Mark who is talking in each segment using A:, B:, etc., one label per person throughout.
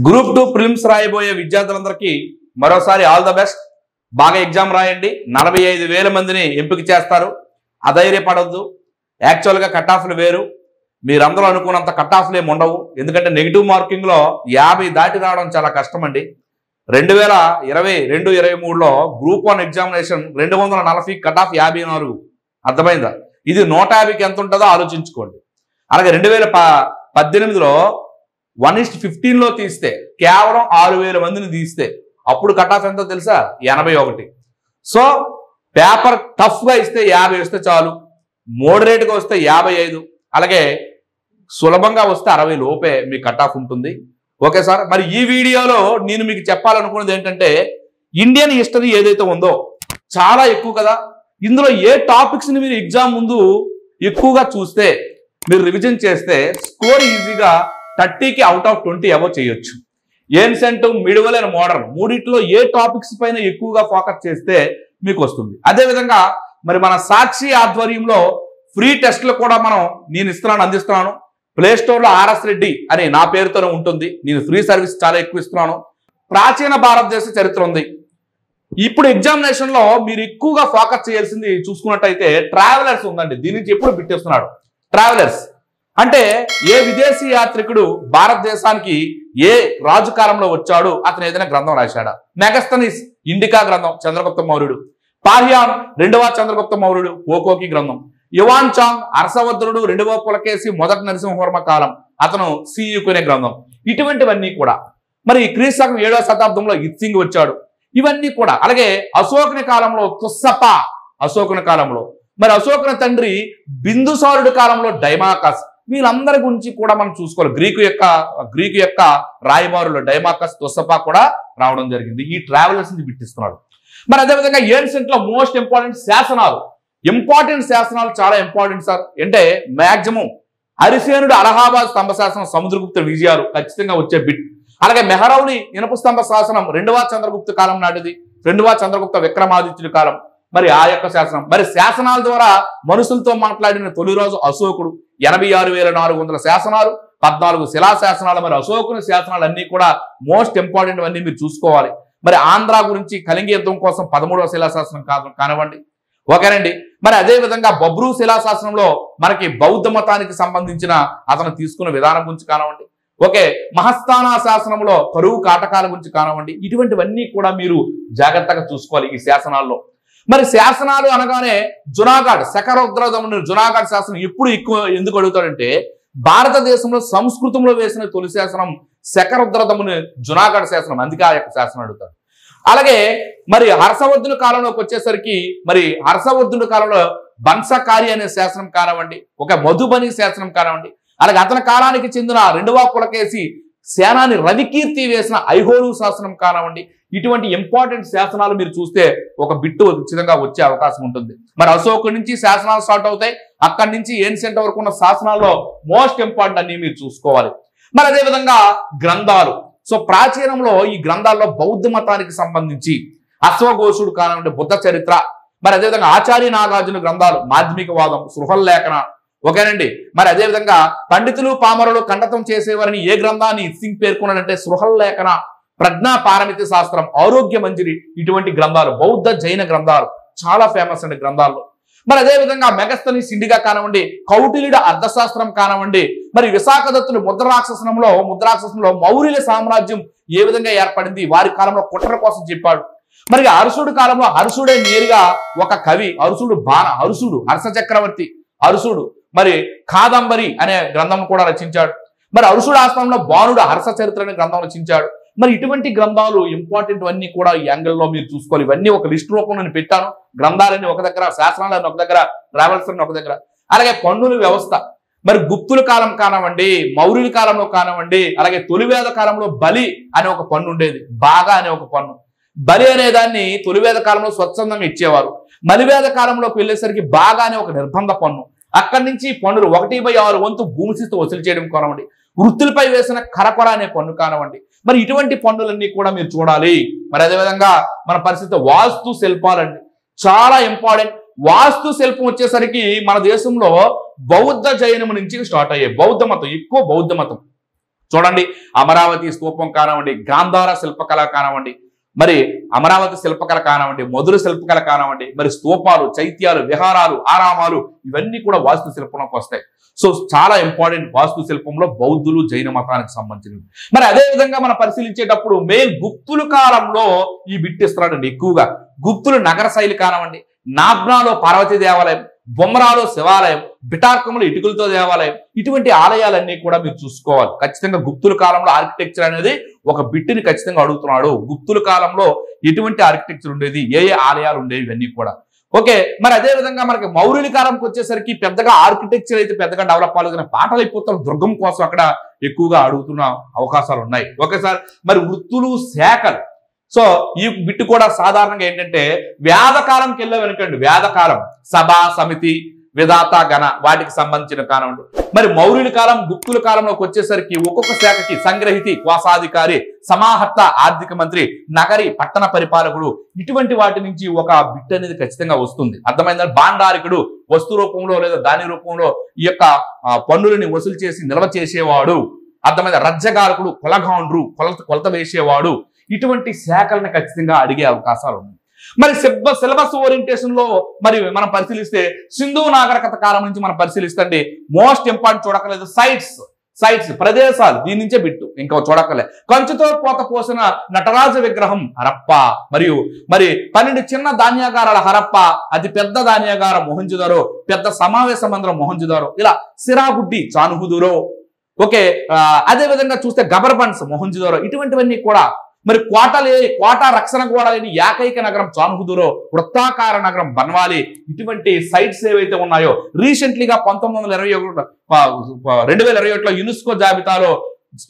A: Group 2 prelims రాయబోయే విద్యార్థులందరికీ మరోసారి all the best. బాగా ఎగ్జామ్ రాయండి. 45,000 మందిని ఎంపిక చేస్తారు. అధైర్యపడొద్దు. యాక్చువల్గా కట్ ఆఫ్లు వేరు, మీరందరూ అనుకున్నంత కట్ ఆఫ్లు ఏమి ఉండవు. ఎందుకంటే నెగిటివ్ మార్కింగ్లో 50 దాటి రావడం చాలా కష్టం అండి. 2022-23లో గ్రూప్ 1 ఎగ్జామినేషన్ 240 కట్ ఆఫ్ 54. అర్థమైందా? ఇది 150కి ఎంత ఉంటుందో ఆలోచించుకోండి. అలాగే 2018లో 1:15లో తీస్తే కేవలం 6,000 మందిని తీస్తే అప్పుడు కట్ ఆఫ్ ఎంతో తెలుసా? 81. సో పేపర్ టఫ్గా ఇస్తే 50 వస్తే చాలు, మోడరేట్గా వస్తే 55, అలాగే సులభంగా వస్తే 60 లోపే మీ కట్ ఆఫ్ ఉంటుంది. Okay sir. మరి ఈ వీడియోలో నేను మీకు చెప్పాలనుకున్నది ఏంటంటే, ఇండియన్ హిస్టరీ ఏదైతే ఉందో చాలా ఎక్కువ కదా, ఇందులో ఏ టాపిక్స్ని మీరు ఎగ్జామ్ ముందు ఎక్కువగా చూస్తే, మీరు రివిజన్ చేస్తే స్కోర్ ఈజీగా 30కి అవుట్ ఆఫ్ 20 అబౌవ్ చేయొచ్చు. ఏన్సెంట్, మిడివల్ అండ్ మోడర్న్ మూడిట్లో ఏ టాపిక్స్ పైన ఎక్కువగా ఫోకస్ చేస్తే మీకు వస్తుంది. అదేవిధంగా మరి మన సాక్షి ఆధ్వర్యంలో ఫ్రీ టెస్ట్లు కూడా నేను అందిస్తున్నాను. ప్లే స్టోర్లో ఆర్ఎస్ రెడ్డి అని నా పేరుతోనే ఉంటుంది. నేను ఫ్రీ సర్వీస్ చాలా ఎక్కువ ఇస్తున్నాను. ప్రాచీన భారతదేశ చరిత్ర ఉంది. ఇప్పుడు ఎగ్జామినేషన్లో మీరు ఎక్కువగా ఫోకస్ చేయాల్సింది చూసుకున్నట్టయితే ట్రావెలర్స్ ఉందండి. దీని నుంచి ఎప్పుడు బిట్టేస్తున్నాడు. ట్రావెలర్స్ అంటే ఏ విదేశీ యాత్రికుడు భారతదేశానికి ఏ రాజు కాలంలో వచ్చాడు, అతను ఏదైనా గ్రంథం రాశాడా? మెగస్తనీస్ ఇండికా గ్రంథం చంద్రగుప్త మౌర్యుడు. పాహ్యాన్ 2వ చంద్రగుప్త మౌర్యుడు ఓకోకి గ్రంథం. యువాన్ చాంగ్ హర్షవర్ధనుడు 2వ పులకేసి మొదటి నరసింహవర్మ కాలం, అతను సియుకునే గ్రంథం. ఇటువంటివన్నీ కూడా మరి క్రీస్తు 7వ శతాబ్దంలో ఇత్సింగ్ వచ్చాడు. ఇవన్నీ కూడా అలాగే అశోకుని కాలంలో తుస్సప, అశోకుని కాలంలో మరి అశోకుని తండ్రి బిందుసారుడి కాలంలో డైమాకస్. వీళ్ళందరి గురించి కూడా మనం చూసుకోవాలి. గ్రీకు యొక్క రాయబారులు డైమాకస్, తుస్సప కూడా రావడం జరిగింది. ఈ ట్రావెలర్స్ ని బిట్టిస్తున్నాడు. మరి అదేవిధంగా ఏన్సెంట్ లో మోస్ట్ ఇంపార్టెంట్ శాసనాలు, చాలా ఇంపార్టెంట్ సార్. అంటే మ్యాక్సిమం హరిసేనుడు అలహాబాద్ స్తంభ శాసనం, సముద్రగుప్త విజయాలు ఖచ్చితంగా వచ్చే బిట్. అలాగే మెహరౌలి ఇనుప స్తంభ శాసనం 2వ చంద్రగుప్త కాలం నాటిది, 2వ చంద్రగుప్త విక్రమాదిత్యుడి కాలం. మరి ఆ యొక్క శాసనం, మరి శాసనాల ద్వారా మనుషులతో మాట్లాడిన తొలి రోజు అశోకుడు. 86,400 శాసనాలు, 14 శిలా శాసనాలు. మరి అశోకుని శాసనాలు అన్ని కూడా మోస్ట్ ఇంపార్టెంట్ అన్ని మీరు చూసుకోవాలి. మరి ఆంధ్ర గురించి కళింగ యుద్ధం కోసం 13వ శిలాశాసనం కానివ్వండి. ఓకేనండి. మరి అదే విధంగా బబ్రూ శిలాశాసనంలో మనకి బౌద్ధ మతానికి సంబంధించిన అతను తీసుకున్న విధానం గురించి కానివ్వండి. ఓకే, మహస్థానా శాసనంలో కరువు కాటకాల గురించి కానివ్వండి. ఇటువంటివన్నీ కూడా మీరు జాగ్రత్తగా చూసుకోవాలి ఈ శాసనాల్లో. మరి శాసనాలు అనగానే జునాగఢ్ శకరుద్రదముని జునాగఢ్ శాసనం ఎప్పుడు ఎందుకు అడుగుతాడంటే, భారతదేశంలో సంస్కృతంలో వేసిన తొలి శాసనం శకరుద్రదముని జునాగఢ్ శాసనం, అందుకే ఆ యొక్క శాసనం అడుగుతాడు. అలాగే మరి హర్షవర్ధుని కాలంలోకి వచ్చేసరికి మరి హర్షవర్ధుని కాలంలో బన్సకారి అనే శాసనం కానివ్వండి, ఒక మధుబని శాసనం కానివ్వండి. అలాగే అతని కాలానికి చెందిన 2వ పులకేసి సేనాని రవికీర్తి వేసిన ఐహోలు శాసనం కానివ్వండి. ఇటువంటి ఇంపార్టెంట్ శాసనాలు మీరు చూస్తే ఒక బిట్టు ఉచితంగా వచ్చే అవకాశం ఉంటుంది. మరి అశోకు నుంచి శాసనాలు స్టార్ట్ అవుతాయి. అక్కడి నుంచి ఏన్సెంట్ వరకు ఉన్న శాసనాల్లో మోస్ట్ ఇంపార్టెంట్ అన్ని మీరు చూసుకోవాలి. మరి అదేవిధంగా గ్రంథాలు. సో ప్రాచీనంలో ఈ గ్రంథాల్లో బౌద్ధ మతానికి సంబంధించి అశ్వఘోషుడు కానివ్వండి, బుద్ధ చరిత్ర, మరి అదేవిధంగా ఆచార్య నాగార్జున గ్రంథాలు, మాధ్యమికవాదం, సృహల్లేఖన. ఓకేనండి. మరి అదేవిధంగా పండితులు పామరులు ఖండతం చేసేవారని ఏ గ్రంథాన్ని ఇత్సింగ్ పేర్కొన్నాడంటే సృహల్లేఖన, ప్రజ్ఞా పారమితి శాస్త్రం, ఆరోగ్య మంజరి. ఇటువంటి గ్రంథాలు బౌద్ధ జైన గ్రంథాలు చాలా ఫేమస్ అండి గ్రంథాల్లో. మరి అదేవిధంగా మెగస్తనీస్ ఇండికా కానివ్వండి, కౌటిల్యుడి అర్థశాస్త్రం కానివ్వండి, మరి విశాఖదత్తులు ముద్రాక్షసంలో మౌర్యుల సామ్రాజ్యం ఏ విధంగా ఏర్పడింది, వారి కాలంలో కుట్ర కోసం చెప్పాడు. మరి హర్షుడు కాలంలో హర్షుడే నేరుగా ఒక కవి, హర్షుడు హర్ష చక్రవర్తి హర్షుడు మరి కాదంబరి అనే గ్రంథం కూడా రచించాడు. మరి హర్షుడు ఆస్థానంలో బాణుడు హర్ష చరిత్ర అనే గ్రంథం రచించాడు. మరి ఇటువంటి గ్రంథాలు ఇంపార్టెంట్ అన్ని కూడా ఈ యాంగిల్లో మీరు చూసుకోవాలి. ఇవన్నీ ఒక లిస్ట్ రూపంలో నేను పెట్టాను. గ్రంథాలన్నీ ఒక దగ్గర, శాసనాలన్నీ ఒక దగ్గర, ట్రావెల్స్ అన్ని ఒక దగ్గర. అలాగే పన్నుల వ్యవస్థ, మరి గుప్తుల కాలం కానివ్వండి, మౌర్యుల కాలంలో కానివ్వండి, అలాగే తొలివేద కాలంలో బలి అనే ఒక పన్ను ఉండేది, బాగా అనే ఒక పన్ను. బలి అనే దాన్ని తొలివేద కాలంలో స్వచ్ఛందంగా ఇచ్చేవారు. మలివేద కాలంలోకి వెళ్ళేసరికి బాగా అనే ఒక నిర్బంధ పన్ను. అక్కడి నుంచి పన్నులు 1/6 వంతు భూమిశిస్తు వసూలు చేయడం కానివ్వండి, వృత్తులపై వేసిన కరకొర అనే పన్ను కానివ్వండి. మరి ఇటువంటి పన్నులన్నీ కూడా మీరు చూడాలి. మరి అదేవిధంగా మన పరిస్థితి వాస్తు శిల్పాలండి, చాలా ఇంపార్టెంట్. వాస్తు శిల్పం వచ్చేసరికి మన దేశంలో బౌద్ధ జైనము నుంచి స్టార్ట్ అయ్యాయి. బౌద్ధ మతం ఎక్కువ, బౌద్ధ మతం చూడండి, అమరావతి స్తూపం కానివ్వండి, గాంధార శిల్పకళ కానివ్వండి, మరి అమరావతి శిల్పకళ కానివ్వండి, మధుర శిల్పకళ కానివ్వండి, మరి స్తూపాలు, చైత్యాలు, విహారాలు, ఆరామాలు ఇవన్నీ కూడా వాస్తు శిల్పంలోకి వస్తాయి. సో చాలా ఇంపార్టెంట్ వాస్తు శిల్పంలో బౌద్ధులు, జైన మతానికి సంబంధించినవి. మరి అదే విధంగా మనం పరిశీలించేటప్పుడు మెయిన్ గుప్తుల కాలంలో ఈ బిట్ ఇస్తున్నాడండి ఎక్కువగా. గుప్తులు నగర శైలి కానివ్వండి, నాగ్నాలో పార్వతీ దేవాలయం, బొమ్మరాలో శివాలయం, బిటార్కంలో ఇటుకలతో దేవాలయం, ఇటువంటి ఆలయాలన్నీ కూడా మీరు చూసుకోవాలి. ఖచ్చితంగా గుప్తుల కాలంలో ఆర్కిటెక్చర్ అనేది ఒక బిట్ని ఖచ్చితంగా అడుగుతున్నాడు. గుప్తుల కాలంలో ఎటువంటి ఆర్కిటెక్చర్ ఉండేది, ఏ ఏ ఆలయాలు ఉండేవి, ఇవన్నీ కూడా. ఓకే, మరి అదే విధంగా మనకి మౌర్యుల కాలంకి వచ్చేసరికి పెద్దగా ఆర్కిటెక్చర్ అయితే పెద్దగా డెవలప్ అవ్వలేదు, కానీ పాటలు అయిపోతున్న దుర్గం కోసం అక్కడ ఎక్కువగా అడుగుతున్న అవకాశాలు ఉన్నాయి. ఓకే సార్, మరి వృత్తులు, శాఖలు. సో ఈ బిట్టు కూడా సాధారణంగా ఏంటంటే వేదకాలంకి వెళ్ళే వెనుకండి, వేదకాలం సభ, సమితి, విధాత, గణ వాటికి సంబంధించిన కానివ్వండి. మరి మౌర్యుల కాలం, గుప్తుల కాలంలోకి వచ్చేసరికి ఒక్కొక్క శాఖకి సంగ్రహితి, కోశాధికారి, సమాహర్త, ఆర్థిక మంత్రి, నగరి, పట్టణ పరిపాలకుడు, ఇటువంటి వాటి నుంచి ఒక బిట్ అనేది ఖచ్చితంగా వస్తుంది. అర్థమైందని భాండారికుడు వస్తు రూపంలో లేదా దాని రూపంలో ఈ యొక్క పన్నులని వసూలు చేసి నిల్వ చేసేవాడు. అర్థమైంది. రజ్జగారకుడు, కొలగాండ్రు, కొలత వేసేవాడు. ఇటువంటి శాఖలను ఖచ్చితంగా అడిగే అవకాశాలు ఉన్నాయి. మరి సిలబస్ ఓరియంటేషన్ లో మరి మనం పరిశీలిస్తే సింధు నాగరికత కాలం నుంచి మనం పరిశీలిస్తే మోస్ట్ ఇంపార్టెంట్ చూడకలేదు సైట్స్ ప్రదేశాలు, దీని నుంచే బిట్టు, ఇంకా చూడకలే. కంచుతో పోత పోసిన నటరాజ విగ్రహం హరప్ప, మరి 12 చిన్న ధాన్యాగారాల హరప్ప, అతి పెద్ద ధాన్యాగారం మొహంజుదారో, పెద్ద సమావేశ మందిరం మొహంజుదారో, ఇలా సిరాబుడ్డి చానుహుదురో. ఓకే, అదే విధంగా చూస్తే గబర్బన్స్ మొహంజుదారో, ఇటువంటివన్నీ కూడా. మరి కోట రక్షణ గోడ లేని ఏకైక నగరం చానుహుదురో, వృత్తాకార నగరం బన్వాలి. ఇటువంటి సైట్స్ ఏవైతే ఉన్నాయో రీసెంట్లీగా 2021లో యునెస్కో జాబితాలో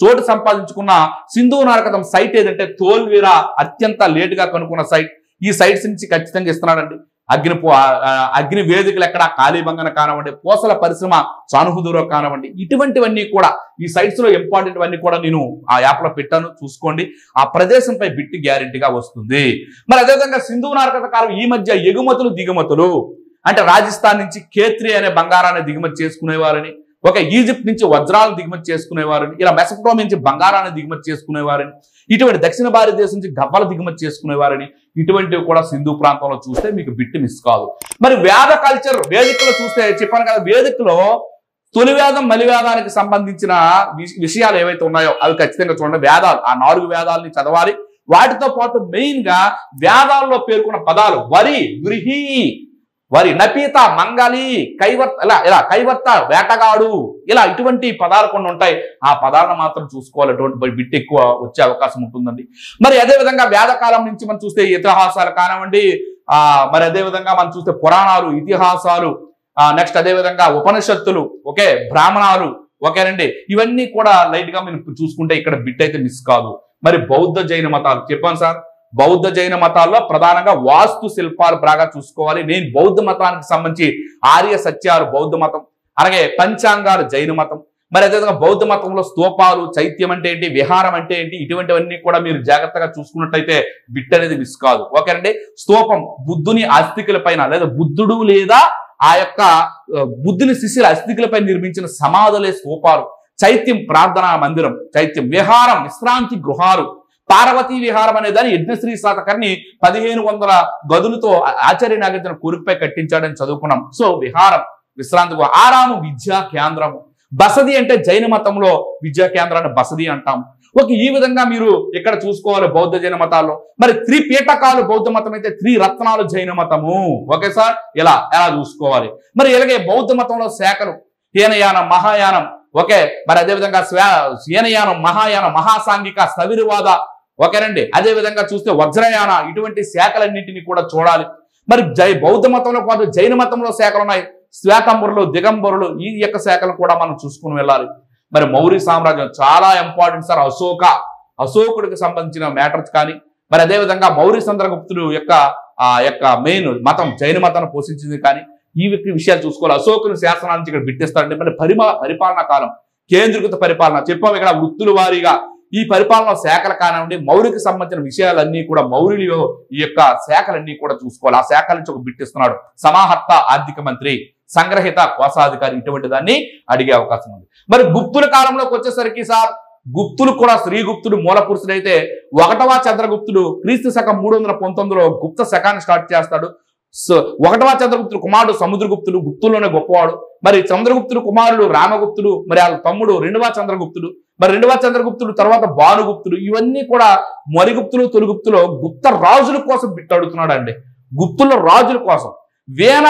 A: చోటు సంపాదించుకున్న సింధు నాగరికత సైట్ ఏదంటే తోల్వీరా, అత్యంత లేటుగా కనుక్కున్న సైట్. ఈ సైట్స్ నుంచి ఖచ్చితంగా ఇస్తున్నాడండి. అగ్ని వేదికలు ఎక్కడ, కాళీబంగన కానివ్వండి, పూసల పరిశ్రమ చానుహుదురో కానివ్వండి, ఇటువంటివన్నీ కూడా ఈ సైట్స్ లో ఇంపార్టెంట్ అన్ని కూడా నేను ఆ యాప్ లో పెట్టాను, చూసుకోండి. ఆ ప్రదేశంపై బిట్ గ్యారెంటీగా వస్తుంది. మరి అదేవిధంగా సింధు నాగరికత కాలం ఈ మధ్య ఎగుమతులు, దిగుమతులు అంటే రాజస్థాన్ నుంచి ఖేత్రి అనే బంగారాన్ని దిగుమతి చేసుకునేవారని, ఒక ఈజిప్ట్ నుంచి వజ్రాలను దిగుమతి చేసుకునేవారని, ఇలా మెసపటోమియా నుంచి బంగారాన్ని దిగుమతి చేసుకునేవారని, ఇటువంటి దక్షిణ భారతదేశం నుంచి గవ్వలు దిగుమతి చేసుకునేవారని, ఇటువంటివి కూడా సింధు ప్రాంతంలో చూస్తే మీకు బిట్ మిస్ కాదు. మరి వేద కల్చర్, వేదికలో చూస్తే చెప్పాను కదా, వేదికలో తొలి వేదం, మలి వేదానికి సంబంధించిన విషయాలు ఏవైతే ఉన్నాయో అవి ఖచ్చితంగా చూడండి. వేదాలు, ఆ 4 వేదాలని చదవాలి. వాటితో పాటు మెయిన్ గా వేదాల్లో పేర్కొన్న పదాలు వరి, గృహి, వరి, నపీత, మంగళి, ఇలా కైవర్త, వేటగాడు, ఇలా ఇటువంటి పదాలు కొన్ని ఉంటాయి. ఆ పదాలను మాత్రం చూసుకోవాలి, అటువంటి బిట్ ఎక్కువ వచ్చే అవకాశం ఉంటుందండి. మరి అదే విధంగా వేదకాలం నుంచి మనం చూస్తే ఇతిహాసాలు కానివ్వండి, మరి అదే విధంగా మనం చూస్తే పురాణాలు, ఇతిహాసాలు, నెక్స్ట్ అదే విధంగా ఉపనిషత్తులు, ఓకే, బ్రాహ్మణాలు, ఓకేనండి, ఇవన్నీ కూడా లైట్ గా మీరు చూసుకుంటే ఇక్కడ బిట్ అయితే మిస్ కాదు. మరి బౌద్ధ, జైన మతాలు చెప్పాను సార్. బౌద్ధ, జైన మతాల్లో ప్రధానంగా వాస్తు శిల్పాలు బాగా చూసుకోవాలి. నేను బౌద్ధ మతానికి సంబంధించి ఆర్య సత్యాలు బౌద్ధ మతం, అలాగే పంచాంగాలు జైన మతం. మరి అదేవిధంగా బౌద్ధ మతంలో స్తూపాలు, చైత్యం అంటే ఏంటి, విహారం అంటే ఏంటి, ఇటువంటివన్నీ కూడా మీరు జాగ్రత్తగా చూసుకున్నట్టయితే బిట్ అనేది మిస్ కాదు. ఓకేనండి. స్తూపం బుద్ధుని అస్థికల పైన లేదా బుద్ధుడు లేదా ఆ యొక్క బుద్ధుని శిష్యుల అస్థికలపై నిర్మించిన సమాధులే స్తూపాలు. చైత్యం ప్రార్థనా మందిరం, చైత్యం. విహారం విశ్రాంతి గృహాలు. పార్వతీ విహారం అనే దాన్ని యజ్ఞశ్రీ శాతకర్ణి 1500 గదులతో ఆచార్య నాగార్జున కూరుకుపై కట్టించాడని చదువుకున్నాం. సో విహారం విశ్రాంతి. ఆరాము విద్యా కేంద్రము. బసది అంటే జైన మతంలో విద్యా కేంద్రాన్ని బసది అంటాం. ఓకే, ఈ విధంగా మీరు ఇక్కడ చూసుకోవాలి బౌద్ధ, జైన మతాల్లో. మరి 3 పీఠకాలు బౌద్ధ మతం అయితే 3 రత్నాలు జైన మతము. ఓకే సార్, ఎలా చూసుకోవాలి. మరి ఇలాగే బౌద్ధ మతంలో శాఖలు హీనయానం, మహాయానం, ఓకే, మరి అదేవిధంగా హీనయానం, మహాయానం, మహాసాంఘిక, సవిరువాద, ఓకేనండి. అదే విధంగా చూస్తే వజ్రయాన, ఇటువంటి శాఖలన్నింటినీ కూడా చూడాలి. మరి బౌద్ధ మతంలో పాటు జైన మతంలో శాఖలు ఉన్నాయి. శ్వేతంబరులు, దిగంబరులు, ఈ యొక్క శాఖలు కూడా మనం చూసుకుని వెళ్ళాలి. మరి మౌర్య సామ్రాజ్యం చాలా ఇంపార్టెంట్ సార్. అశోకుడికి సంబంధించిన మ్యాటర్స్ కానీ, మరి అదేవిధంగా మౌర్య చంద్రగుప్తుడు యొక్క మెయిన్ మతం జైన మతాన్ని పోషించింది కానీ, ఈ విషయాలు చూసుకోవాలి. అశోకుని శాసనాల నుంచి ఇక్కడ బిట్టిస్తారంటే మరి పరిపాలనా కాలం, కేంద్రీకృత పరిపాలన చెప్పాము. ఇక్కడ వృత్తుల వారీగా ఈ పరిపాలన శాఖలు కానివ్వండి, మౌర్యకి సంబంధించిన విషయాలన్నీ కూడా మౌర్యులు ఈ యొక్క శాఖలన్నీ కూడా చూసుకోవాలి. ఆ శాఖల నుంచి ఒక బిట్టిస్తున్నాడు. సమాహర్త ఆర్థిక మంత్రి, సంగ్రహిత కోశాధికారి, ఇటువంటి దాన్ని అడిగే అవకాశం ఉంది. మరి గుప్తుల కాలంలోకి వచ్చేసరికి సార్ గుప్తులు కూడా శ్రీగుప్తుడు మూల పురుషుడైతే 1వ చంద్రగుప్తుడు క్రీస్తు శకం 319లో గుప్త శకాన్ని స్టార్ట్ చేస్తాడు. 1వ చంద్రగుప్తుడు కుమారుడు సముద్రగుప్తుడు, గుప్తుల్లోనే గొప్పవాడు. మరి చంద్రగుప్తుడు కుమారుడు రామగుప్తుడు, మరి వాళ్ళ తమ్ముడు 2వ చంద్రగుప్తుడు, మరి 2వ చంద్రగుప్తుడు తర్వాత భానుగుప్తుడు. ఇవన్నీ కూడా మరిగుప్తులు తొలిగుప్తులో గుప్త రాజుల కోసం బిట్టడుతున్నాడు అండి. గుప్తుల రాజుల కోసం వీణ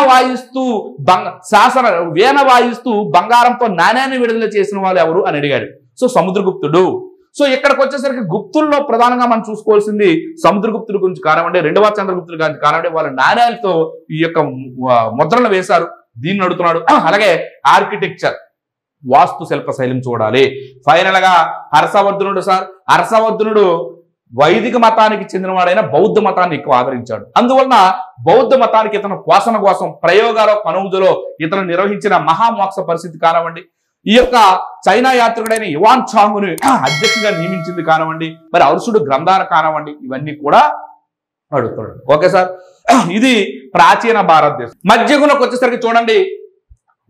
A: వాయిస్తూ బంగారంతో నాణ్యాన్ని విడుదల చేసిన వాళ్ళు ఎవరు అని అడిగాడు. సో సముద్రగుప్తుడు. సో ఇక్కడికి వచ్చేసరికి గుప్తుల్లో ప్రధానంగా మనం చూసుకోవాల్సింది సముద్రగుప్తుడి గురించి కానివ్వండి, 2వ చంద్రగుప్తుడి గురించి కానివ్వండి, వాళ్ళ నాణ్యాలతో ఈ యొక్క ముద్రలు వేశారు. దీన్ని అడుగుతున్నాడు. అలాగే ఆర్కిటెక్చర్, వాస్తు శిల్ప శైలిని చూడాలి. ఫైనల్ గా హర్షవర్ధనుడు సార్, హర్షవర్ధనుడు వైదిక మతానికి చెందినవాడైన బౌద్ధ మతాన్ని ఎక్కువ ఆదరించాడు. అందువలన బౌద్ధ మతానికి ఇతను పోషణ కోసం ప్రయోగాలు కనుమదులో ఇతను నిర్వహించిన మహామోక్ష పరిస్థితి కానివ్వండి, ఈ యొక్క చైనా యాత్రికుడైన యువాన్ చాంగ్ను అధ్యక్షుడిగా నియమించింది కానివ్వండి, మరి అరుషుడు గ్రంథాలు కానివ్వండి, ఇవన్నీ కూడా అడుగుతాడు. ఓకే సార్, ఇది ప్రాచీన భారతదేశం. మధ్యయుగంలోకి వచ్చేసరికి చూడండి,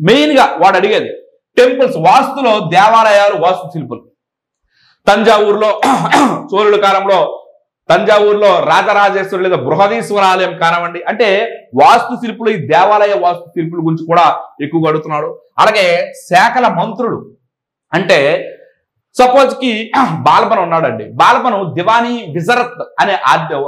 A: మెయిన్ గా వాడు అడిగేది టెంపుల్స్, వాస్తులో దేవాలయాలు, వాస్తు శిల్పులు. తంజావూరులో చోళుల కాలంలో తంజావూరులో రాజరాజేశ్వరు లేదా బృహదీశ్వర ఆలయం కానివ్వండి, అంటే వాస్తు శిల్పులు, ఈ దేవాలయ వాస్తు శిల్పుల గురించి కూడా ఎక్కువగా అడుగుతున్నాడు. అలాగే శాఖల మంత్రులు, అంటే సపోజ్ కి బాల్బన్ ఉన్నాడండి. బాల్బను దివానీ విజరత్ అనే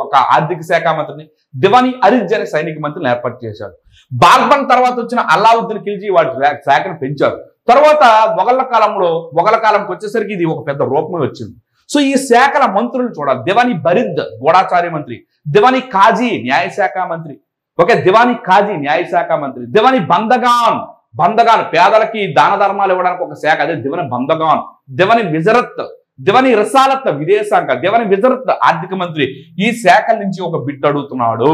A: ఒక ఆర్థిక శాఖ మంత్రిని, దివానీ అరిజ్ అనే సైనిక మంత్రిని ఏర్పాటు చేశాడు. బాల్బన్ తర్వాత వచ్చిన అల్లావుద్దీన్ ఖిల్జీ వాటి శాఖను పెంచారు. తర్వాత మొఘళ్ళ కాలంకి వచ్చేసరికి ఇది ఒక పెద్ద రూపమే వచ్చింది. సో ఈ శాఖల మంత్రులు చూడాలి. దివానీ బరిద్ గూఢాచార్య మంత్రి, దివానీ కాజీ న్యాయశాఖ మంత్రి, ఓకే, దివానీ కాజీ న్యాయశాఖ మంత్రి, దివానీ బందగాన్ పేదలకి దాన ధర్మాలు ఇవ్వడానికి ఒక శాఖ, అదే దివానీ బందగాన్, దివానీ విజరత్, దివానీ రసాలత్ విదేశాంగ, దివానీ విజరత్ ఆర్థిక మంత్రి. ఈ శాఖల నుంచి ఒక బిట్ అడుగుతున్నాడు,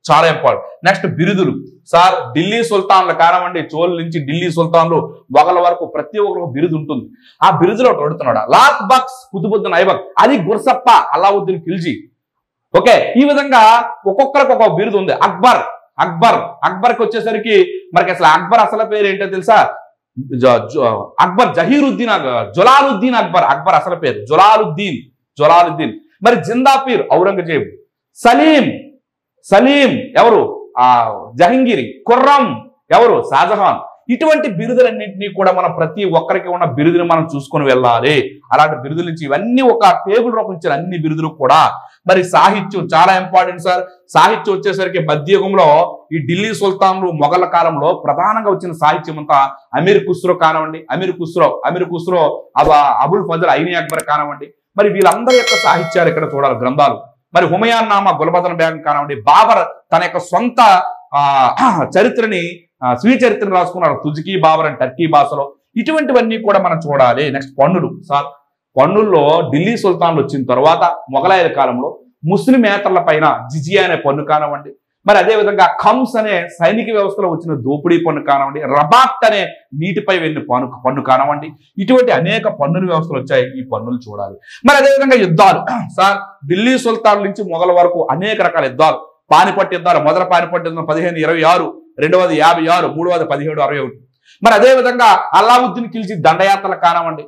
A: చాలా ఇంపార్టెంట్. నెక్స్ట్ బిరుదులు సార్, ఢిల్లీ సుల్తాన్లు కానివ్వండి, చోళ నుంచి ఢిల్లీ సుల్తాన్లు మొఘల వరకు ప్రతి ఒక్కరికి బిరుదు ఉంటుంది. ఆ బిరుదులో అడుగుతున్నాడు. లాక్ బక్స్ కుతుబుద్దీన్ ఐబక్, అది గుర్సప్ప అల్లావుద్దీన్ ఖిల్జీ. ఓకే, ఈ విధంగా ఒక్కొక్కరికి ఒక బిరుదు ఉంది. అక్బర్కి వచ్చేసరికి మనకి అసలు అక్బర్ అసలు పేరు ఏంటో తెలుసా? అక్బర్ జలాలుద్దీన్ అక్బర్ అసలు పేరు జలాలుద్దీన్. మరి జిందాపీర్ ఔరంగజేబు, సలీం ఎవరు? జహంగీరి, ఖుర్రం ఎవరు? షాజహాన్. ఇటువంటి బిరుదులన్నింటినీ కూడా మనం ప్రతి ఒక్కరికి ఉన్న బిరుదుని మనం చూసుకొని వెళ్ళాలి. అలాంటి బిరుదుల నుంచి ఇవన్నీ ఒక టేబుల్ రూపొందించిన అన్ని బిరుదులు కూడా. మరి సాహిత్యం చాలా ఇంపార్టెంట్ సార్. సాహిత్యం వచ్చేసరికి మధ్యయుగంలో ఈ ఢిల్లీ సుల్తాన్లు మొఘల కాలంలో ప్రధానంగా వచ్చిన సాహిత్యం అంతా అమీర్ ఖుస్రో కానివ్వండి, అమీర్ ఖుస్రో అబుల్ ఫజల్ ఐని అక్బర్ కానివ్వండి, మరి వీళ్ళందరి యొక్క సాహిత్యాలు ఇక్కడ చూడాలి, గ్రంథాలు. మరి హుమయాన్ నామా గుల్బదన్ బేగం కానివ్వండి, బాబర్ తన యొక్క సొంత చరిత్రని స్వీయ చరిత్రను రాసుకున్నారు, తుజ్కీ బాబర్ అని టర్కీ భాషలో. ఇటువంటివన్నీ కూడా మనం చూడాలి. నెక్స్ట్ పన్నులు సార్. పన్నుల్లో ఢిల్లీ సుల్తాన్లు వచ్చిన తర్వాత మొఘలాయుల కాలంలో ముస్లిమేతరుల పైన జిజియా అనే పన్ను కానివ్వండి, మరి అదేవిధంగా ఖమ్స్ అనే సైనిక వ్యవస్థలో వచ్చిన దోపిడీ పన్ను కానివ్వండి, రబాట్ అనే నీటిపై వెళ్ళిన పన్ను కానివ్వండి, ఇటువంటి అనేక పన్నుల వ్యవస్థలు వచ్చాయి. ఈ పన్నులు చూడాలి. మరి అదేవిధంగా యుద్ధాలు సార్. ఢిల్లీ సుల్తాన్ నుంచి మొఘల వరకు అనేక రకాల యుద్ధాలు. పానిపట్టు యుద్ధాలు, మొదటి పానిపట్టు యుద్ధం 1526, రెండవది 56, మూడవది 1761. మరి అదేవిధంగా అల్లావుద్దీన్ ఖిల్జీ దండయాత్రలు కానివ్వండి,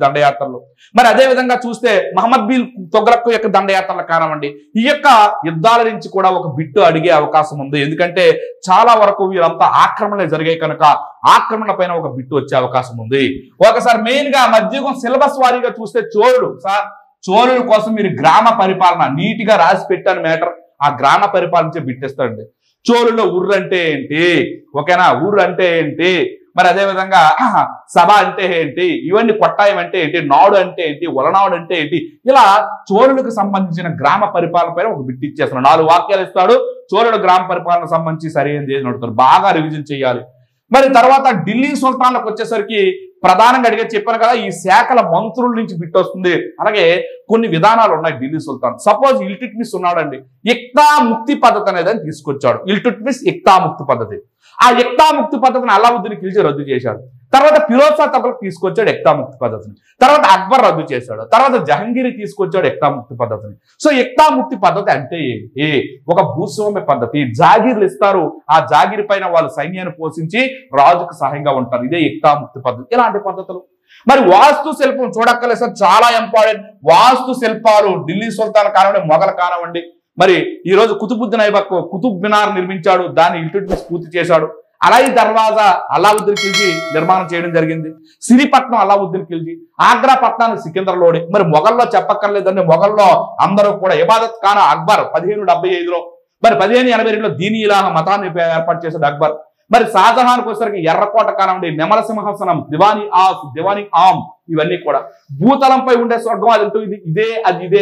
A: దండయాత్రలు. మరి అదేవిధంగా చూస్తే మహమ్మద్ బిన్ తుగ్లక్ యొక్క దండయాత్రలు కానివ్వండి, ఈ యొక్క యుద్ధాల నుంచి కూడా ఒక బిట్టు అడిగే అవకాశం ఉంది. ఎందుకంటే చాలా వరకు వీరంతా ఆక్రమణలు జరిగాయి కనుక ఆక్రమణ పైన ఒక బిట్టు వచ్చే అవకాశం ఉంది. ఒకసారి మెయిన్ గా మధ్యయుగం సిలబస్ వారీగా చూస్తే చోళుడు సార్. చోళుల కోసం మీరు గ్రామ పరిపాలన నీటిగా రాసి పెట్టాను మ్యాటర్. ఆ గ్రామ పరిపాలించే బిట్టేస్తాడండి. చోళుల్లో ఊర్రు అంటే ఏంటి, ఓకేనా, ఊర్రు అంటే ఏంటి, మరి అదేవిధంగా సభ అంటే ఏంటి, ఇవన్నీ కొట్టాయం అంటే ఏంటి, నాడు అంటే ఏంటి, ఒలనాడు అంటే ఏంటి, ఇలా చోళులకు సంబంధించిన గ్రామ పరిపాలన పైన ఒక బిట్ ఇచ్చేస్తున్నాడు. 4 వాక్యాలు ఇస్తాడు. చోళుడు గ్రామ పరిపాలన సంబంధించి సరైనది ఏది నడుతాడు, బాగా రివిజన్ చేయాలి. మరి తర్వాత ఢిల్లీ సుల్తాన్లకు వచ్చేసరికి ప్రధానంగా అడిగే చెప్పాను కదా, ఈ శాఖల మంత్రుల నుంచి బిట్ వస్తుంది. అలాగే కొన్ని విధానాలు ఉన్నాయి ఢిల్లీ సుల్తాన్. సపోజ్ ఇల్టుట్మిస్ ఉన్నాడండి, ఇక్తా ముక్తి పద్ధతి అనేది తీసుకొచ్చాడు. ఇల్టుట్మిస్ ఇక్తా ముక్తి పద్ధతి. ఆ ఇక్తా ముక్తి పద్ధతిని అల్లావుద్దీన్ ఖిల్జీ రద్దు చేశాడు. తర్వాత ఫిరోజ్ షా తుగ్లక్ తీసుకొచ్చాడు ఇక్తా ముక్తి పద్ధతిని. తర్వాత అక్బర్ రద్దు చేశాడు. తర్వాత జహంగీర్ తీసుకొచ్చాడు ఇక్తా ముక్తి పద్ధతిని. సో ఇక్తా ముక్తి పద్ధతి అంటే ఏంటి? ఒక భూస్వామ్య పద్ధతి. జాగీర్లు ఇస్తారు, ఆ జాగీర్ పైన వాళ్ళు సైన్యాన్ని పోషించి రాజుకు సహాయంగా ఉంటారు. ఇదే ఇక్తా ముక్తి పద్ధతి. ఇలాంటి పద్ధతులు మరి వాస్తు శిల్పం చూడక్కర్లేదు సార్, చాలా ఇంపార్టెంట్. వాస్తు శిల్పాలు ఢిల్లీ సుల్తాన్ కానివ్వండి, మొఘల్ కానివ్వండి, మరి ఈ రోజు కుతుబుద్దీన్ ఐబక్ కుతుబ్ మినార్ నిర్మించాడు, దాన్ని ఇల్టుట్మిస్ పూర్తి చేశాడు. అలాయి దర్వాజా అలావుద్దీన్ ఖిల్జీ నిర్మాణం చేయడం జరిగింది. సిరిపట్నం అలావుద్దీన్ ఖిల్జీ, ఆగ్రా పట్నానికి సికిందర్ లోడి. మరి మొఘల్లో చెప్పక్కర్లేదండి, మొఘల్లో అందరూ కూడా ఇబాదత్ ఖానా అక్బర్ 1575లో, మరి 1582లో దీని ఇలాహ మతాన్ని ఏర్పాటు చేశాడు అక్బర్. మరి షాజహాన్కి వచ్చేసరికి ఎర్రకోట కానివ్వండి, నెమల సింహాసనం, దివానీ ఆమ్, ఇవన్నీ కూడా భూతలంపై ఉండే స్వర్గం అది అంటూ ఇదే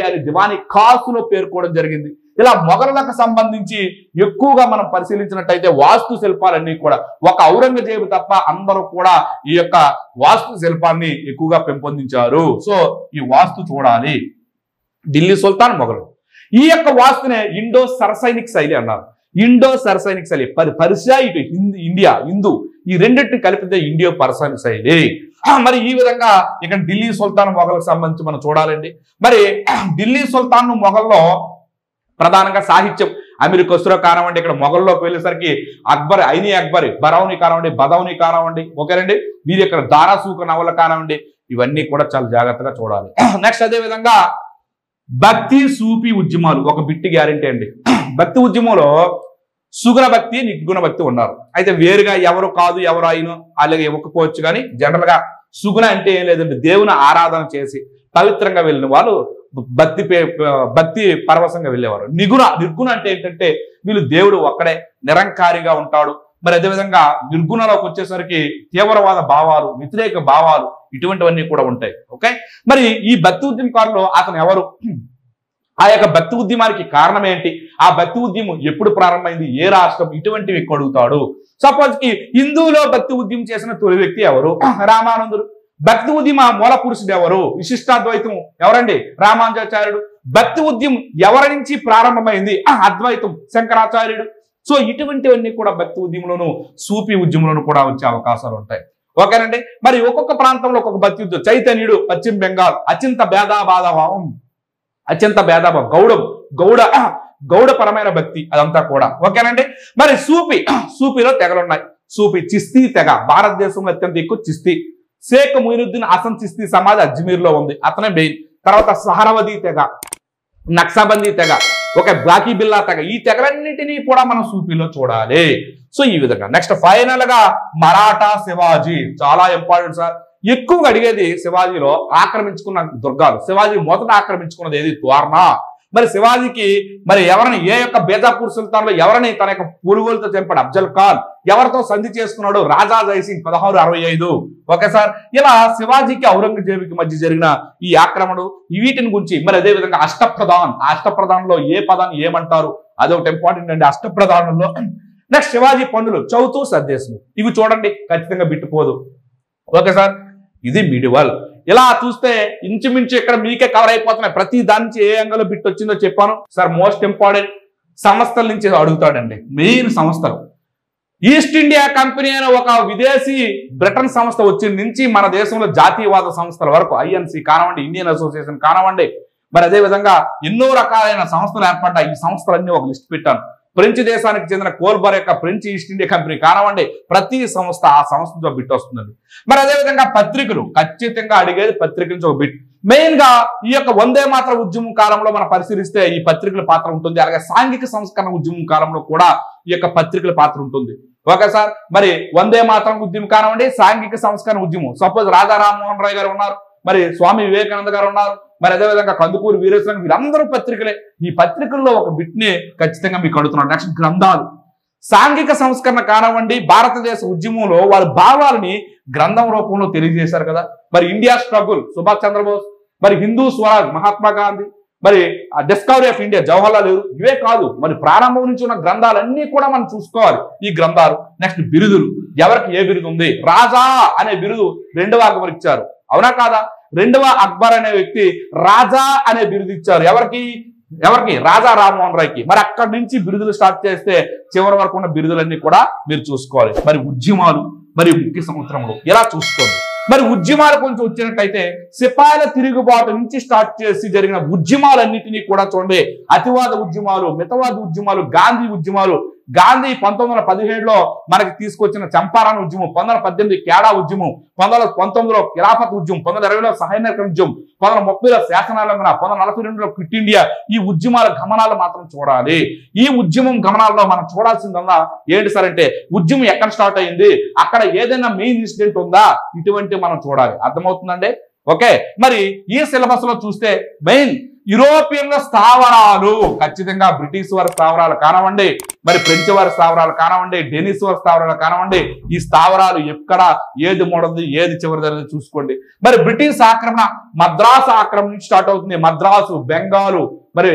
A: అని దివానీ ఖాసులో పేర్కోవడం జరిగింది. ఇలా మొఘలులకు సంబంధించి ఎక్కువగా మనం పరిశీలించినట్టయితే వాస్తు శిల్పాలన్నీ కూడా ఒక ఔరంగజేబు తప్ప అందరూ కూడా ఈ యొక్క వాస్తు శిల్పాన్ని ఎక్కువగా పెంపొందించారు. సో ఈ వాస్తు చూడాలి. ఢిల్లీ సుల్తాన్, మొఘలు. ఈ యొక్క వాస్తునే ఇండో సరసైనిక్ శైలి అన్నారు. ఇండో సరసైనిక్ శైలి, పర్షియా ఇటు ఇండియా, హిందూ, ఈ రెండింటిని కలిపితే ఇండియో పర్షియన్ శైలి. మరి ఈ విధంగా ఇక ఢిల్లీ సుల్తాన్, మొఘలకు సంబంధించి మనం చూడాలండి. మరి ఢిల్లీ సుల్తాన్, మొఘల్లో ప్రధానంగా సాహిత్యం అమీర్ ఖుస్రో కానివ్వండి, ఇక్కడ మొఘల్లోకి వెళ్ళేసరికి అక్బర్, ఐనీ అక్బర్, బరౌని కానివ్వండి, బదౌని కానివ్వండి, ఓకేనండి, వీరి యొక్క దారాసూక నవల కానివ్వండి, ఇవన్నీ కూడా చాలా జాగ్రత్తగా చూడాలి. నెక్స్ట్ అదే విధంగా భక్తి సూఫీ ఉద్యమాలు ఒక బిట్టి గ్యారంటీ అండి. భక్తి ఉద్యమంలో సుగుణ భక్తి, నిర్గుణ భక్తి ఉన్నారు. అయితే వేరుగా ఎవరు కాదు ఎవరు అయినా అలాగే ఇవ్వకపోవచ్చు, కానీ జనరల్ గా సుగుణ అంటే ఏం లేదండి, దేవుని ఆరాధన చేసి పవిత్రంగా వెళ్ళిన వాళ్ళు భక్తి పరవశంగా వెళ్ళేవారు. నిర్గుణ అంటే ఏంటంటే వీళ్ళు దేవుడు ఒక్కడే నిరంకారిగా ఉంటాడు. మరి అదేవిధంగా నిర్గుణలోకి వచ్చేసరికి తీవ్రవాద భావాలు, వ్యతిరేక భావాలు, ఇటువంటివన్నీ కూడా ఉంటాయి. ఓకే, మరి ఈ భక్తి ఉద్యమకారులు అతను ఎవరు, ఆ యొక్క భక్తి ఉద్యమానికి కారణం ఏంటి, ఆ భక్తి ఉద్యమం ఎప్పుడు ప్రారంభమైంది, ఏ రాష్ట్రం, ఇటువంటివి అడుగుతాడు. సపోజ్ కి హిందువులో భక్తి ఉద్యమం చేసిన తొలి వ్యక్తి ఎవరు, రామానందుడు. భక్తి ఉద్యమ మూల పురుషుడు ఎవరు, విశిష్టాద్వైతం ఎవరండి, రామానుజాచార్యుడు. భక్తి ఉద్యమం ఎవరి నుంచి ప్రారంభమైంది, అద్వైతం, శంకరాచార్యుడు. సో ఇటువంటివన్నీ కూడా భక్తి ఉద్యమంలోను సూఫీ ఉద్యమంలోను కూడా వచ్చే అవకాశాలు ఉంటాయి. ఓకేనండి, మరి ఒక్కొక్క ప్రాంతంలో ఒక్కొక్క భక్తి ఉద్యమం. చైతన్యుడు పశ్చిమ బెంగాల్, అత్యంత భేదాభావం, గౌడపరమైన భక్తి అదంతా కూడా. ఓకేనండి, మరి సూఫీలో తెగలున్నాయి. సూఫీ చిస్తీ తెగ, భారతదేశంలో అత్యంత ఎక్కువ చిస్తీ. షేక్ మొయినుద్దీన్ హసన్ చిస్తీ సమాధి అజ్మీర్ లో ఉంది, అతనే మెయిన్. తర్వాత సహరవది తెగ, నక్సాబందీ తెగ, ఒక బ్లాకీ బిల్లా తెగ, ఈ తెగలన్నింటినీ కూడా మనం సూఫీలో చూడాలి. సో ఈ విధంగా నెక్స్ట్ ఫైనల్ గా మరాఠా శివాజీ, చాలా ఇంపార్టెంట్ సార్. ఎక్కువగా అడిగేది శివాజీలో ఆక్రమించుకున్న దుర్గాలు. శివాజీ మొదట ఆక్రమించుకున్నది ఏది, ద్వారనా. మరి శివాజీకి మరి ఎవరిని, ఏ యొక్క బేజాపూర్ సుల్తాన్లో ఎవరిని తన యొక్క పులుగోలతో చంపాడు, అఫ్జల్ ఖాన్. ఎవరితో సంధి చేసుకున్నాడు, రాజా జైసింగ్ 1665. ఓకే సార్, ఇలా శివాజీకి ఔరంగజేబుకి మధ్య జరిగిన ఈ ఆక్రమణలు, వీటిని గురించి. మరి అదే విధంగా అష్టప్రధానంలో ఏ పదాన్ని ఏమంటారు, అదొకటి ఇంపార్టెంట్ అండి అష్టప్రధానంలో. నెక్స్ట్ శివాజీ పనులు, చౌతు సర్దేశము, ఇవి చూడండి ఖచ్చితంగా బిట్టుపోదు. ఓకే సార్, ఇది మిడివల్. ఇలా చూస్తే ఇంచుమించు ఇక్కడ మీకే కవర్ అయిపోతున్నాయి. ప్రతి దాని నుంచి ఏ యాంగిల్లో బిట్ వచ్చిందో చెప్పాను సార్. మోస్ట్ ఇంపార్టెంట్ సంస్థల నుంచి అడుగుతాడండి, మెయిన్ సంస్థలు. ఈస్ట్ ఇండియా కంపెనీ అనే ఒక విదేశీ బ్రిటన్ సంస్థ వచ్చిన నుంచి మన దేశంలో జాతీయవాద సంస్థల వరకు, ఐఎన్సి కానివ్వండి, ఇండియన్ అసోసియేషన్ కానివ్వండి, మరి అదే విధంగా ఎన్నో రకాలైన సంస్థలు ఏర్పడ్డాయి. ఈ సంస్థలన్నీ ఒక లిస్ట్ పెట్టాను. ఫ్రెంచ్ దేశానికి చెందిన కోల్బర్ యొక్క ఫ్రెంచ్ ఈస్ట్ ఇండియా కంపెనీ కానివ్వండి, ప్రతి సంస్థ ఆ సంస్థతో బిట్ వస్తుందండి. మరి అదేవిధంగా పత్రికలు, ఖచ్చితంగా అడిగేది పత్రికల నుంచి ఒక బిట్. మెయిన్ గా ఈ యొక్క వందే మాతర ఉద్యమం కాలంలో మనం పరిశీలిస్తే ఈ పత్రికల పాత్ర ఉంటుంది. అలాగే సాంఘిక సంస్కరణ ఉద్యమం కాలంలో కూడా ఈ యొక్క పత్రికల పాత్ర ఉంటుంది. ఓకే సార్, మరి వందే మాతరం ఉద్యమం కానివ్వండి, సాంఘిక సంస్కరణ ఉద్యమం. సపోజ్ రాజా రామ్మోహన్ రాయ్ గారు ఉన్నారు, మరి స్వామి వివేకానంద గారు ఉన్నారు, మరి అదేవిధంగా కందుకూరు వీరేశ్వరం, వీరందరూ పత్రికలే. ఈ పత్రికల్లో ఒక బిట్ని ఖచ్చితంగా మీకు అడుగుతున్నాడు. నెక్స్ట్ గ్రంథాలు, సాంఘిక సంస్కరణ కానివ్వండి, భారతదేశ ఉద్యమంలో వాళ్ళ భావాలని గ్రంథం రూపంలో తెలియజేశారు కదా. మరి ఇండియా స్ట్రగుల్ సుభాష్ చంద్రబోస్, మరి హిందూ స్వరాజ్ మహాత్మా గాంధీ, మరి discovery of India Jawaharlal Nehru, ఇవే కాదు మరి ప్రారంభం నుంచి ఉన్న గ్రంథాలన్నీ కూడా మనం చూసుకోవాలి ఈ గ్రంథాలు. నెక్స్ట్ బిరుదులు, ఎవరికి ఏ బిరుదు ఉంది, రాజా అనే బిరుదు 2వ అక్బర్ ఇచ్చారు, అవునా కాదా? 2వ అక్బర్ అనే వ్యక్తి రాజా అనే బిరుదు ఇచ్చారు. ఎవరికి? రాజా రామ్మోహన్ రాయ్కి. మరి అక్కడి నుంచి బిరుదులు స్టార్ట్ చేస్తే చివరి వరకు ఉన్న బిరుదులన్నీ కూడా మీరు చూసుకోవాలి. మరి ఉద్యమాలు, మరి ముఖ్య సంవత్సరంలో ఇలా చూసుకోండి. మరి ఉద్యమాలు కొంచెం వచ్చినట్టయితే సిపాయిల తిరుగుబాటు నుంచి స్టార్ట్ చేసి జరిగిన ఉద్యమాలన్నిటినీ కూడా చూడండి. అతివాద ఉద్యమాలు, మితవాద ఉద్యమాలు, గాంధీ ఉద్యమాలు, గాంధీ 1917లో మనకి తీసుకొచ్చిన చంపారన్ ఉద్యమం, 1918 కేడా ఉద్యమం, 1919లో ఖిలాఫత్ ఉద్యమం, 1920లో సహాయనిరకరణ ఉద్యమం, 1930లో శాసనాలంఘన, 1942లో క్విట్ ఇండియా, ఈ ఉద్యమాల గమనాలు మాత్రం చూడాలి. ఈ ఉద్యమం గమనాల్లో మనం చూడాల్సిందల్లా ఏంటి సార్ అంటే ఉద్యమం ఎక్కడ స్టార్ట్ అయింది, అక్కడ ఏదైనా మెయిన్ ఇన్సిడెంట్ ఉందా, ఇటువంటి మనం చూడాలి. అర్థమవుతుందండి? ఓకే, మరి ఈ సిలబస్ లో చూస్తే మెయిన్ యూరోపియన్ల స్థావరాలు, ఖచ్చితంగా బ్రిటిష్ వారి స్థావరాలు కానివ్వండి, మరి ఫ్రెంచ్ వారి స్థావరాలు కానివ్వండి, డెనిస్ వారి స్థావరాలు కానివ్వండి, ఈ స్థావరాలు ఎక్కడ ఏది మొదలది ఏది చివరిది చూసుకోండి. మరి బ్రిటిష్ ఆక్రమణ మద్రాసు ఆక్రమణ నుంచి స్టార్ట్ అవుతుంది. మద్రాసు, బెంగాలు, మరి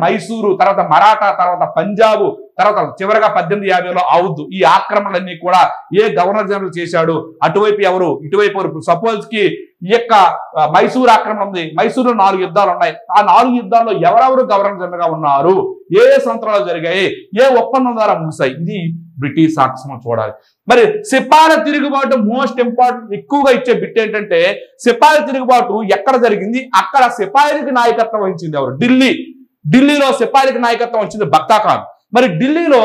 A: మైసూరు, తర్వాత మరాఠా, తర్వాత పంజాబ్, తర్వాత చివరిగా 1850లో ఔద్. ఈ ఆక్రమణలన్నీ కూడా ఏ గవర్నర్ జనరల్ చేశాడు, అటువైపు ఎవరు, ఇటువైపు ఎవరు. సపోజ్ కి ఈ యొక్క మైసూరు ఆక్రమణ ఉంది, మైసూరులో 4 యుద్ధాలు ఉన్నాయి. ఆ 4 యుద్ధాల్లో ఎవరెవరు గవర్నర్ జనరల్ గా ఉన్నారు, ఏ సంవత్సరాలు జరిగాయి, ఏ ఒప్పందం ద్వారా ముగిశాయి, ఇది బ్రిటిష్ ఆక్రమణ చూడాలి. మరి సిపాయిల తిరుగుబాటు మోస్ట్ ఇంపార్టెంట్, ఎక్కువగా ఇచ్చే బిట్ ఏంటంటే సిపాయిల తిరుగుబాటు ఎక్కడ జరిగింది, అక్కడ సిపాయిలకి నాయకత్వం వహించింది ఎవరు, ఢిల్లీలో సిపాయిలకి నాయకత్వం వచ్చింది బక్తా ఖాన్. మరి ఢిల్లీలో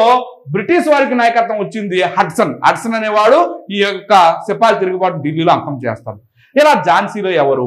A: బ్రిటిష్ వారికి నాయకత్వం వచ్చింది హడ్సన్ అనేవాడు ఈ యొక్క సిపాయిల తిరుగుబాటు ఢిల్లీలో అంతం చేస్తాడు. ఇలా ఝాన్సీలో ఎవరు,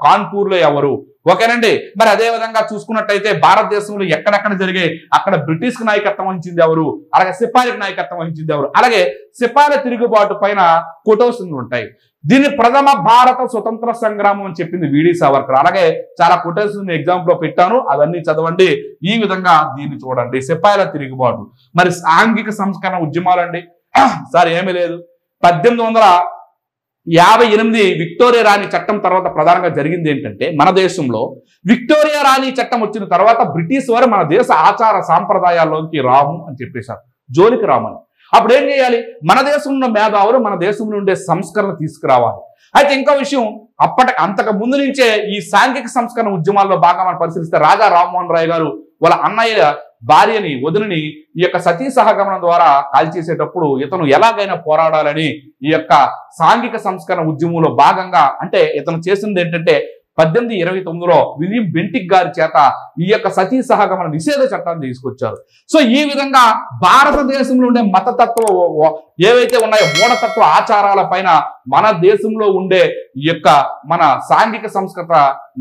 A: కాన్పూర్లో ఎవరు, ఓకేనండి. మరి అదే విధంగా చూసుకున్నట్టయితే భారతదేశంలో ఎక్కడెక్కడ జరిగాయి, అక్కడ బ్రిటిష్ కి నాయకత్వం వహించింది ఎవరు, అలాగే సిపాయిలకు నాయకత్వం వహించింది ఎవరు, అలాగే సిపాయిల తిరుగుబాటు పైన కొటేషన్లు ఉంటాయి. దీన్ని ప్రథమ భారత స్వతంత్ర సంగ్రామం అని చెప్పింది విడి సావర్కర్. అలాగే చాలా కొటేషన్ ఎగ్జాంపుల్ లో పెట్టాను, అవన్నీ చదవండి. ఈ విధంగా దీన్ని చూడండి. సిపాయిల తిరుగుబాటు, మరి సాంఘిక సంస్కరణ ఉద్యమాలండి సార్ ఏమీ లేదు. 1858 విక్టోరియా రాణి చట్టం తర్వాత ప్రధానంగా జరిగింది ఏంటంటే, మన దేశంలో విక్టోరియా రాణి చట్టం వచ్చిన తర్వాత బ్రిటిష్ వారు మన దేశ ఆచార సాంప్రదాయాల్లోకి రాము అని చెప్పేశారు, జోలికి రామని. అప్పుడు ఏం చేయాలి, మన దేశంలో మేధావులు మన దేశంలో ఉండే సంస్కరణ తీసుకురావాలి. అయితే ఇంకో విషయం, అంతకు ముందు నుంచే ఈ సాంఘిక సంస్కరణ ఉద్యమాల్లో బాగా మనం పరిశీలిస్తే రాజా రామ్మోహన్ రాయ్ గారు వాళ్ళ అన్నయ్య భార్యని వదిలిని ఈ యొక్క సతీ సహగమనం ద్వారా కాల్చేసేటప్పుడు ఇతను ఎలాగైనా పోరాడాలని ఈ యొక్క సాంఘిక సంస్కరణ ఉద్యమంలో భాగంగా, అంటే ఇతను చేసింది ఏంటంటే 1829లో విలియం బెంటిక్ గారి చేత ఈ యొక్క సతీ సహగమన నిషేధ చట్టాన్ని తీసుకొచ్చారు. సో ఈ విధంగా భారతదేశంలో ఉండే మతతత్వ ఏవైతే ఉన్నాయో మూఢతత్వ ఆచారాల పైన మన దేశంలో ఉండే ఈ యొక్క మన సాంఘిక సంస్కృత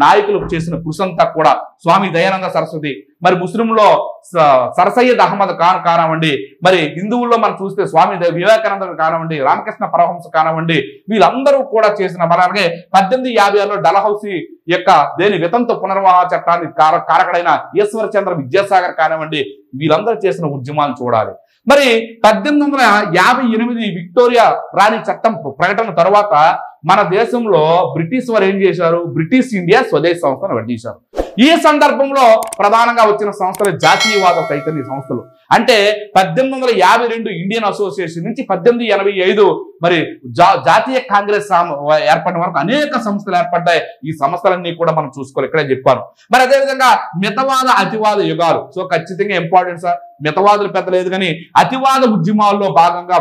A: నాయకులు చేసిన కృషంతా కూడా స్వామి దయానంద సరస్వతి, మరి ముస్లింలో సరసయ్యద్ అహ్మద్ ఖాన్ కానివ్వండి, మరి హిందువుల్లో మనం చూస్తే స్వామి వివేకానంద కానివ్వండి, రామకృష్ణ పరమహంస కానివ్వండి, వీళ్ళందరూ కూడా చేసిన. అలాగే 1856లో డల్హౌసీ యొక్క వితంతు పునర్వాహ చట్టాన్ని కారకుడైన ఈశ్వర్ చంద్ర విద్యాసాగర్ కానివ్వండి, వీళ్ళందరూ చేసిన ఉద్యమాలు చూడాలి. మరి 1858 విక్టోరియా రాణి చట్టం ప్రకటన తర్వాత మన దేశంలో బ్రిటిష్ వారు ఏం చేశారు, బ్రిటిష్ ఇండియా స్వదేశీ సంస్థను పెట్టేశారు. ఈ సందర్భంలో ప్రధానంగా వచ్చిన సంస్థలు జాతీయవాద చైతన్య సంస్థలు. అంటే 1852 ఇండియన్ అసోసియేషన్ నుంచి 1885 మరి జాతీయ కాంగ్రెస్ ఏర్పడిన వరకు అనేక సంస్థలు ఏర్పడ్డాయి. ఈ సంస్థలన్నీ కూడా మనం చూసుకోవాలి, ఇక్కడే చెప్పాను. మరి అదేవిధంగా మితవాద అతివాద యుగాలు. సో ఖచ్చితంగా ఇంపార్టెంట్ సార్, మితవాదులు పెద్ద లేదు కానీ అతివాద ఉద్యమాల్లో భాగంగా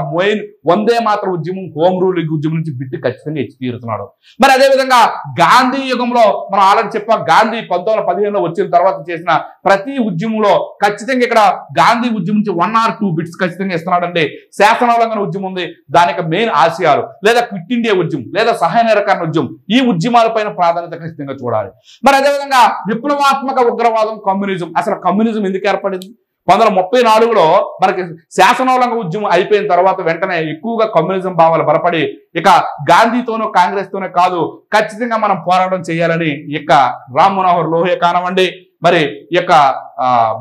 A: వందే మాత్ర ఉద్యమం, హోమ్ రూల్ ఉద్యమం నుంచి బిట్టి ఖచ్చితంగా ఇచ్చి తీరుతున్నాడు. మరి అదేవిధంగా గాంధీ యుగంలో మనం ఆల్రెడీ చెప్పాం, గాంధీ 1915లో వచ్చిన తర్వాత చేసిన ప్రతి ఉద్యమంలో ఖచ్చితంగా ఇక్కడ గాంధీ ఉద్యమం నుంచి 1 or 2 బిట్స్ ఖచ్చితంగా ఇస్తున్నాడండి. శాసనోల్లంఘన ఉద్యమం ఉంది, దానికి మెయిన్ ఆశయాలు, లేదా క్విట్ ఇండియా ఉద్యమం, లేదా సహాయ నిరాకరణ ఉద్యమం, ఈ ఉద్యమాలపైన ప్రాధాన్యత ఖచ్చితంగా చూడాలి. మరి అదేవిధంగా విప్లవాత్మక ఉగ్రవాదం, కమ్యూనిజం. అసలు కమ్యూనిజం ఎందుకు ఏర్పడింది? 1934లో మనకి శాసనోల్లంఘన ఉద్యమం అయిపోయిన తర్వాత వెంటనే ఎక్కువగా కమ్యూనిజం భావాలు బలపడి ఇక గాంధీతోనూ కాంగ్రెస్ తోనే కాదు, ఖచ్చితంగా మనం పోరాటం చేయాలని ఇక రామ్ మనోహర్ లోహియా కానివ్వండి, మరి ఈ యొక్క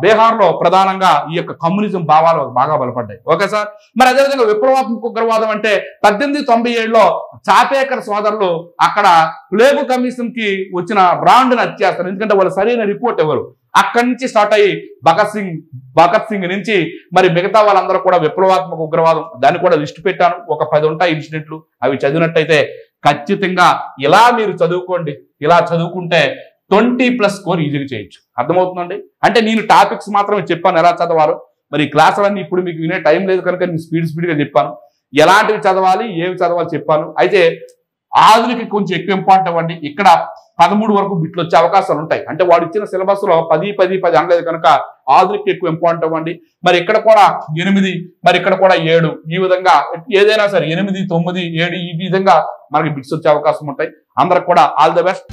A: బీహార్లో ప్రధానంగా ఈ యొక్క కమ్యూనిజం భావాలు బాగా బలపడ్డాయి. Okay sir. మరి అదేవిధంగా విప్లవాత్మక ఉగ్రవాదం అంటే 1897లో చాపేకర్ సోదరులు అక్కడ ప్లేగు కమిషన్ కి వచ్చిన బ్రాండ్ని హత్య చేస్తారు. ఎందుకంటే వాళ్ళు సరైన రిపోర్ట్ ఇవ్వరు. అక్కడి నుంచి స్టార్ట్ అయ్యి భగత్ సింగ్ నుంచి మరి మిగతా వాళ్ళందరూ కూడా విప్లవాత్మక ఉగ్రవాదం, దాన్ని కూడా లిస్టు పెట్టాను. ఒక 10 ఉంటాయి ఇన్సిడెంట్లు, అవి చదివినట్టయితే ఖచ్చితంగా ఇలా మీరు చదువుకోండి. ఇలా చదువుకుంటే 20+ స్కోర్ ఈజీగా చేయొచ్చు. అర్థమవుతుందండి? అంటే నేను టాపిక్స్ మాత్రమే చెప్పాను ఎలా చదవాలో. మరి క్లాసులన్నీ ఇప్పుడు మీకు వినే టైం లేదు కనుక నేను స్పీడ్గా చెప్పాను. ఎలాంటివి చదవాలి, ఏవి చదవాలి చెప్పాను. అయితే ఆధునిక కొంచెం ఎక్కువ ఇంపార్టెంట్ అవ్వండి. ఇక్కడ 13 వరకు బిట్లు వచ్చే అవకాశాలు ఉంటాయి. అంటే వాడు ఇచ్చిన సిలబస్ లో 10 అనలేదు కనుక ఆధునిక ఎక్కువ ఇంపార్టెంట్ ఇవ్వండి. మరి ఇక్కడ కూడా 8, మరి ఇక్కడ కూడా 7, ఈ విధంగా ఏదైనా సరే 8, 9, 7 ఈ విధంగా మనకి బిట్స్ వచ్చే అవకాశం ఉంటాయి. అందరికి కూడా ఆల్ ది బెస్ట్.